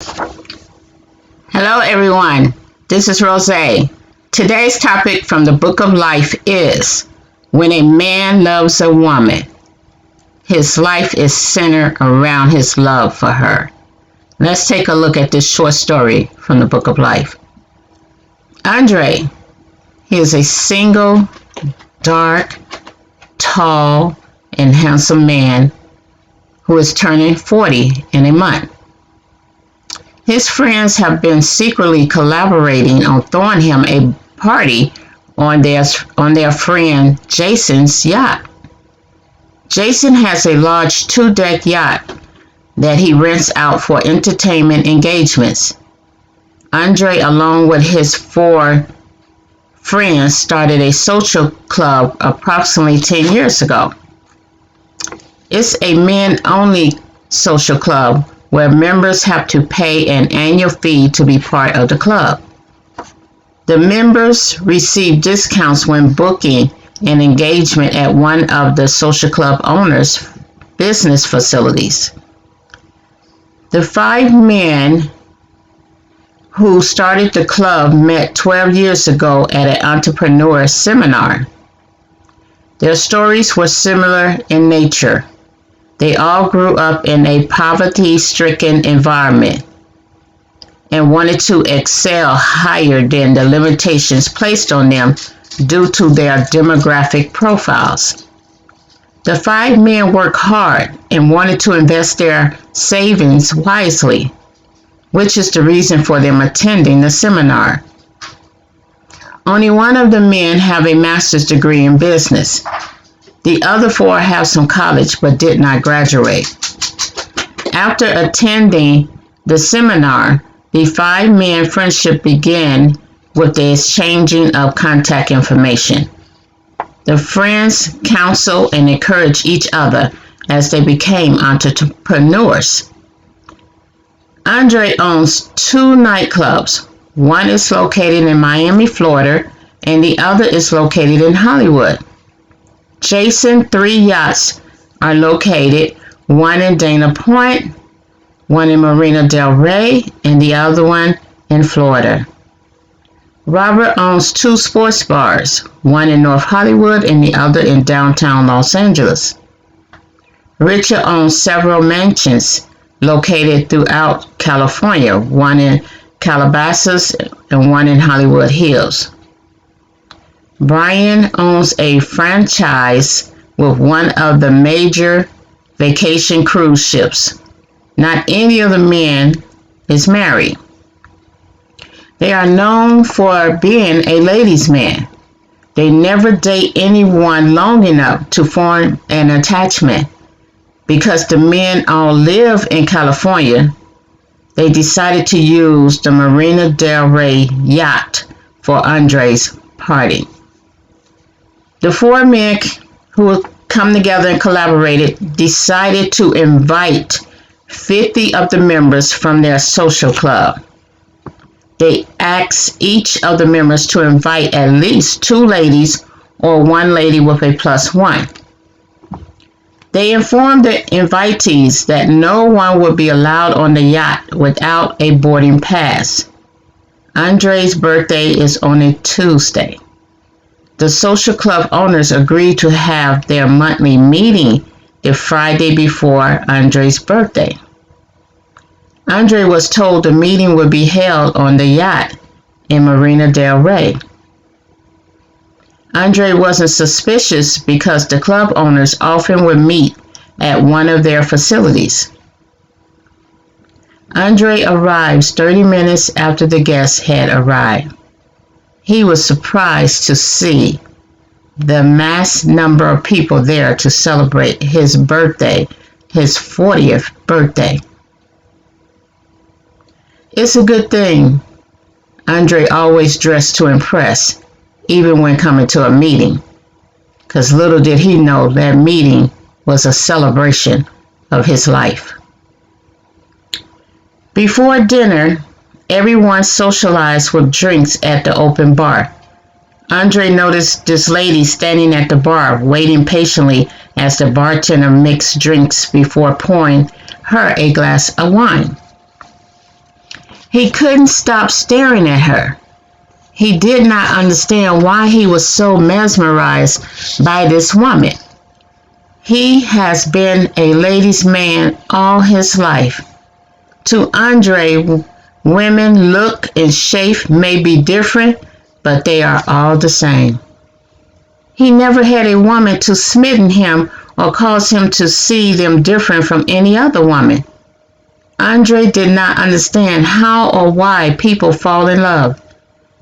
Hello, everyone. This is Rose. Today's topic from the Book of Life is when a man loves a woman, his life is centered around his love for her. Let's take a look at this short story from the Book of Life. Andre, he is a single, dark, tall, and handsome man who is turning 40 in a month. His friends have been secretly collaborating on throwing him a party on their friend Jason's yacht. Jason has a large 2-deck yacht that he rents out for entertainment engagements. Andre, along with his 4 friends, started a social club approximately 10 years ago. It's a men-only social club where members have to pay an annual fee to be part of the club. The members receive discounts when booking an engagement at one of the social club owners' business facilities. The 5 men who started the club met 12 years ago at an entrepreneur seminar. Their stories were similar in nature. They all grew up in a poverty-stricken environment and wanted to excel higher than the limitations placed on them due to their demographic profiles. The 5 men worked hard and wanted to invest their savings wisely, which is the reason for them attending the seminar. Only one of the men have a master's degree in business. The other 4 have some college but did not graduate. After attending the seminar, the 5 men friendship began with the exchanging of contact information. The friends counseled and encouraged each other as they became entrepreneurs. Andre owns 2 nightclubs. One is located in Miami, Florida, and the other is located in Hollywood. Jason 3 yachts are located, one in Dana Point, one in Marina del Rey, and the other one in Florida. Robert owns 2 sports bars, one in North Hollywood and the other in downtown Los Angeles. Richard owns several mansions located throughout California, one in Calabasas and one in Hollywood Hills. Brian owns a franchise with one of the major vacation cruise ships. Not any of the men is married. They are known for being a ladies' man. They never date anyone long enough to form an attachment. Because the men all live in California, they decided to use the Marina del Rey yacht for Andre's party. The 4 men who come together and collaborated decided to invite 50 of the members from their social club. They asked each of the members to invite at least 2 ladies or 1 lady with a +1. They informed the invitees that no one would be allowed on the yacht without a boarding pass. Andre's birthday is on a Tuesday. The social club owners agreed to have their monthly meeting the Friday before Andre's birthday. Andre was told the meeting would be held on the yacht in Marina del Rey. Andre wasn't suspicious because the club owners often would meet at one of their facilities. Andre arrives 30 minutes after the guests had arrived. He was surprised to see the mass number of people there to celebrate his birthday, his 40th birthday. It's a good thing Andre always dressed to impress, even when coming to a meeting, because little did he know that meeting was a celebration of his life. Before dinner, everyone socialized with drinks at the open bar. Andre noticed this lady standing at the bar, waiting patiently as the bartender mixed drinks before pouring her a glass of wine. He couldn't stop staring at her. He did not understand why he was so mesmerized by this woman. He has been a ladies' man all his life. To Andre, women look and shape may be different, but they are all the same. He never had a woman to smitten him or cause him to see them different from any other woman. Andre did not understand how or why people fall in love.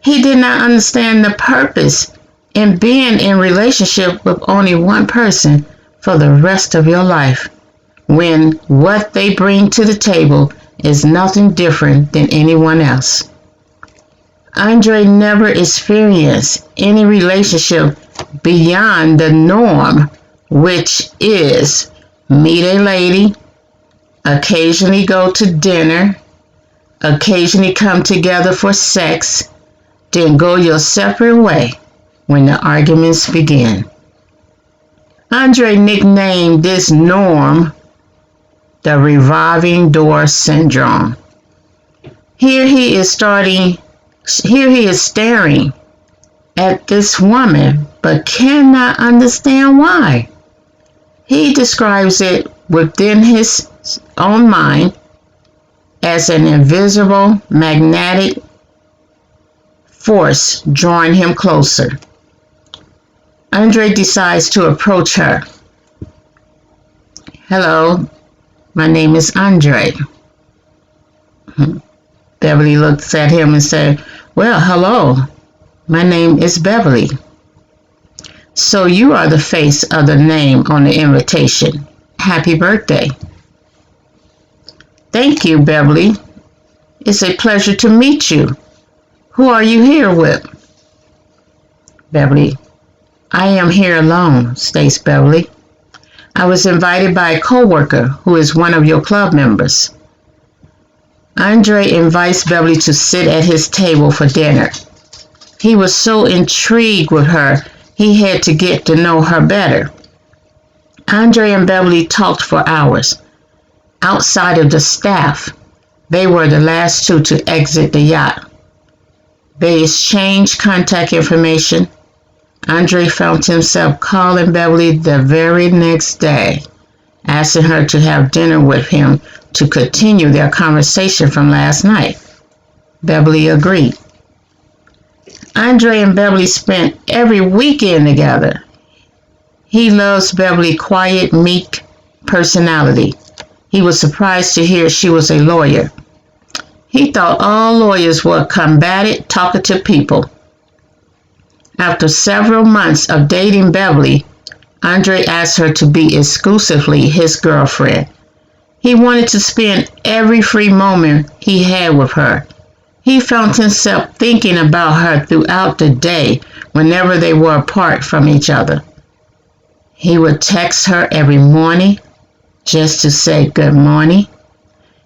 He did not understand the purpose in being in relationship with only one person for the rest of your life, when what they bring to the table is nothing different than anyone else. Andre never experienced any relationship beyond the norm, which is meet a lady, occasionally go to dinner, occasionally come together for sex, then go your separate way when the arguments begin. Andre nicknamed this norm the revolving door syndrome. Here he is staring at this woman, but cannot understand why. He describes it within his own mind as an invisible magnetic force drawing him closer. Andre decides to approach her. Hello, my name is Andre. Beverly looks at him and said, well, hello, my name is Beverly. So you are the face of the name on the invitation. Happy birthday. Thank you, Beverly. It's a pleasure to meet you. Who are you here with? Beverly, I am here alone, states Beverly. I was invited by a coworker who is one of your club members. Andre invites Beverly to sit at his table for dinner. He was so intrigued with her, he had to get to know her better. Andre and Beverly talked for hours. Outside of the staff, they were the last two to exit the yacht. They exchanged contact information. Andre found himself calling Beverly the very next day, asking her to have dinner with him to continue their conversation from last night. Beverly agreed. Andre and Beverly spent every weekend together. He loves Beverly's quiet, meek personality. He was surprised to hear she was a lawyer. He thought all lawyers were combative, talkative people. After several months of dating Beverly, Andre asked her to be exclusively his girlfriend. He wanted to spend every free moment he had with her. He found himself thinking about her throughout the day whenever they were apart from each other. He would text her every morning just to say good morning.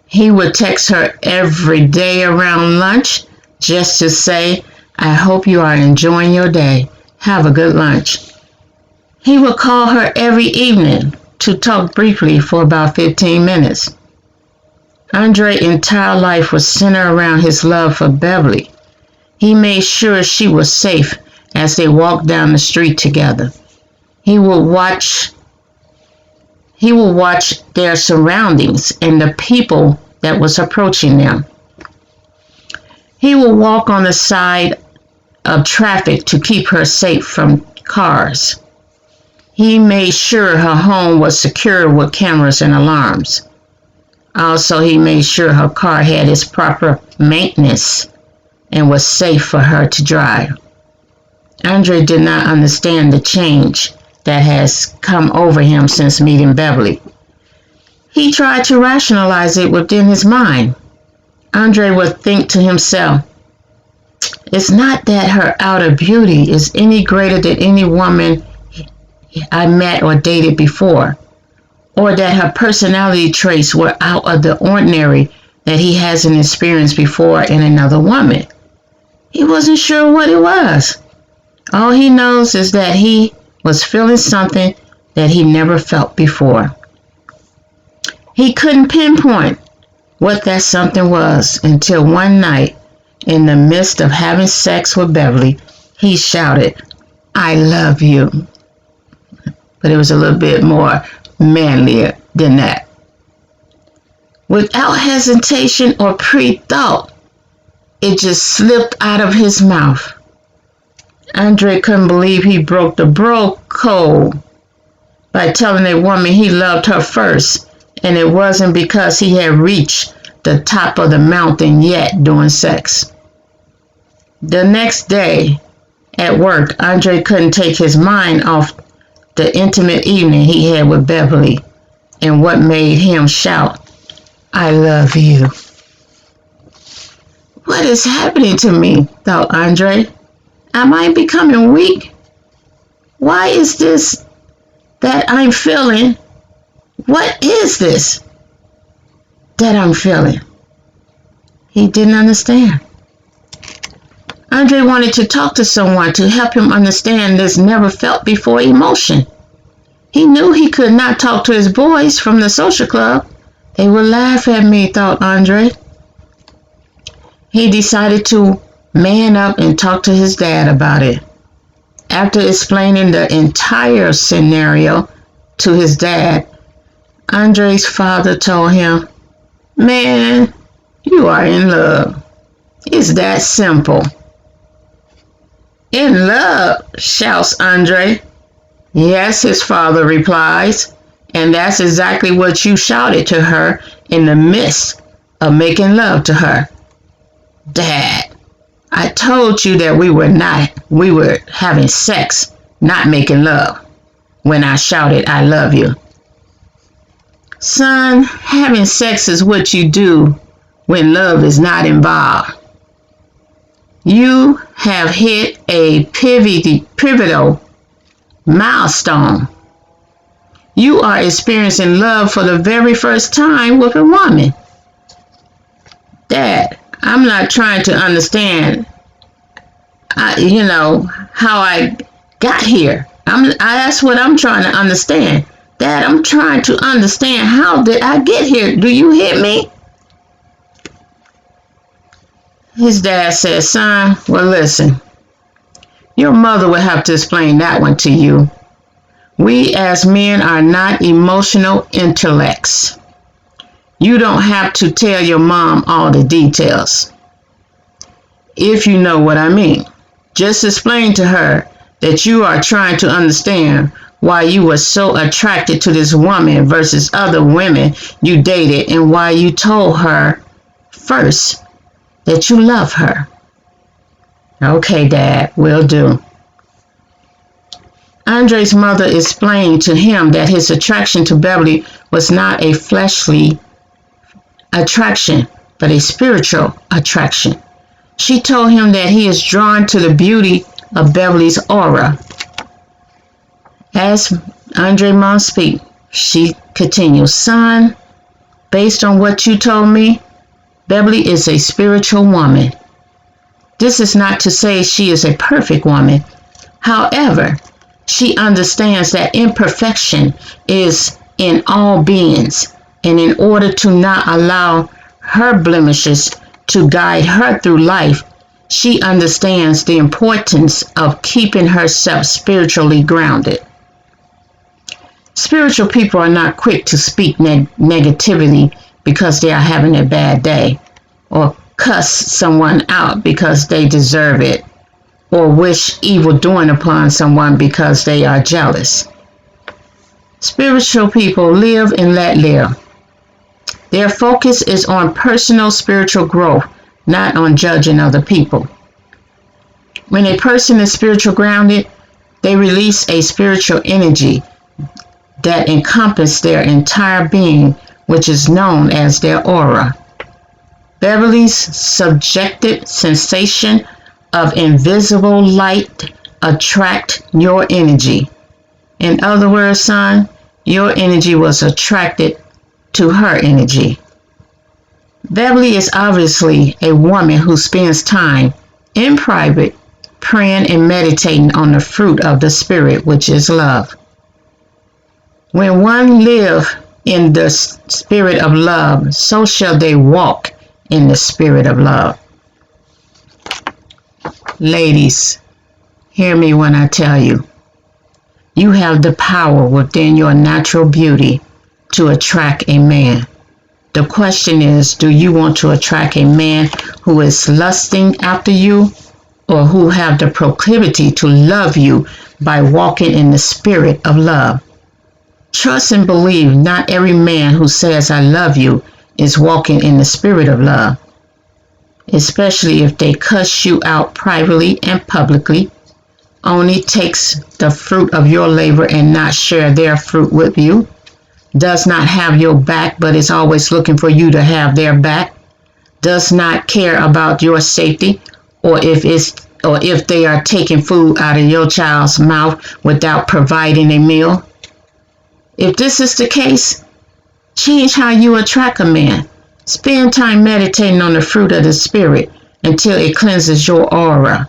He would text her every day around lunch just to say, I hope you are enjoying your day. Have a good lunch. He would call her every evening to talk briefly for about 15 minutes. Andre's entire life was centered around his love for Beverly. He made sure she was safe as they walked down the street together. He would watch their surroundings and the people that was approaching them. He would walk on the side of traffic to keep her safe from cars. He made sure her home was secure with cameras and alarms. Also, he made sure her car had its proper maintenance and was safe for her to drive. Andre did not understand the change that has come over him since meeting Beverly. He tried to rationalize it within his mind. Andre would think to himself, it's not that her outer beauty is any greater than any woman I met or dated before, or that her personality traits were out of the ordinary that he hasn't experienced before in another woman. He wasn't sure what it was. All he knows is that he was feeling something that he never felt before. He couldn't pinpoint what that something was until one night, in the midst of having sex with Beverly, he shouted, "I love you." But it was a little bit more manlier than that. Without hesitation or pre-thought, it just slipped out of his mouth. Andre couldn't believe he broke the bro code by telling a woman he loved her first, and it wasn't because he had reached the top of the mountain yet during sex. The next day at work, Andre couldn't take his mind off the intimate evening he had with Beverly and what made him shout, "I love you." What is happening to me? Thought Andre. Am I becoming weak? Why is this that I'm feeling? What is this that I'm feeling? He didn't understand. Andre wanted to talk to someone to help him understand this never felt before emotion. He knew he could not talk to his boys from the social club. They would laugh at me, thought Andre. He decided to man up and talk to his dad about it. After explaining the entire scenario to his dad, Andre's father told him, "Man, you are in love. It's that simple." "In love?" shouts Andre. "Yes," his father replies, "and that's exactly what you shouted to her in the midst of making love to her." "Dad, I told you that we were having sex, not making love, when I shouted, 'I love you.'" "Son, having sex is what you do when love is not involved. You have hit a pivotal milestone. You are experiencing love for the very first time with a woman." "Dad, I'm not trying to understand, how I got here. That's what I'm trying to understand. Dad, I'm trying to understand, how did I get here? Do you hear me?" His dad said, "Son, well, listen, your mother will have to explain that one to you. We as men are not emotional intellects. You don't have to tell your mom all the details, if you know what I mean. Just explain to her that you are trying to understand why you were so attracted to this woman versus other women you dated, and why you told her first that you love her." "Okay, Dad, will do." Andre's mother explained to him that his attraction to Beverly was not a fleshly attraction, but a spiritual attraction. She told him that he is drawn to the beauty of Beverly's aura. As Andre mom speak, she continues, "Son, based on what you told me, Beverly is a spiritual woman. This is not to say she is a perfect woman. However, she understands that imperfection is in all beings, and in order to not allow her blemishes to guide her through life, she understands the importance of keeping herself spiritually grounded." Spiritual people are not quick to speak negativity because they are having a bad day, or cuss someone out because they deserve it, or wish evil doing upon someone because they are jealous. Spiritual people live and let live. Their focus is on personal spiritual growth, not on judging other people. When a person is spiritual grounded, they release a spiritual energy that encompasses their entire being, which is known as their aura. Beverly's subjective sensation of invisible light attract your energy. In other words, son, your energy was attracted to her energy. Beverly is obviously a woman who spends time in private praying and meditating on the fruit of the Spirit, which is love. When one lives in the spirit of love, so shall they walk in the spirit of love. Ladies, hear me when I tell you, you have the power within your natural beauty to attract a man. The question is, do you want to attract a man who is lusting after you, or who have the proclivity to love you by walking in the spirit of love? Trust and believe not every man who says I love you is walking in the spirit of love, especially if they cuss you out privately and publicly, only takes the fruit of your labor and not share their fruit with you, does not have your back but is always looking for you to have their back, does not care about your safety, or if they are taking food out of your child's mouth without providing a meal. If this is the case, change how you attract a man. Spend time meditating on the fruit of the Spirit until it cleanses your aura.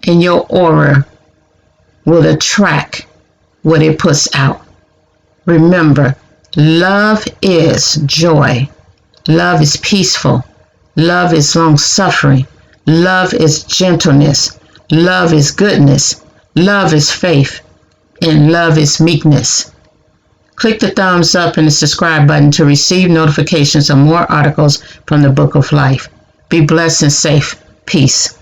And your aura will attract what it puts out. Remember, love is joy. Love is peaceful. Love is long-suffering. Love is gentleness. Love is goodness. Love is faith. And love is meekness. Click the thumbs up and the subscribe button to receive notifications of more articles from the Book of Life. Be blessed and safe. Peace.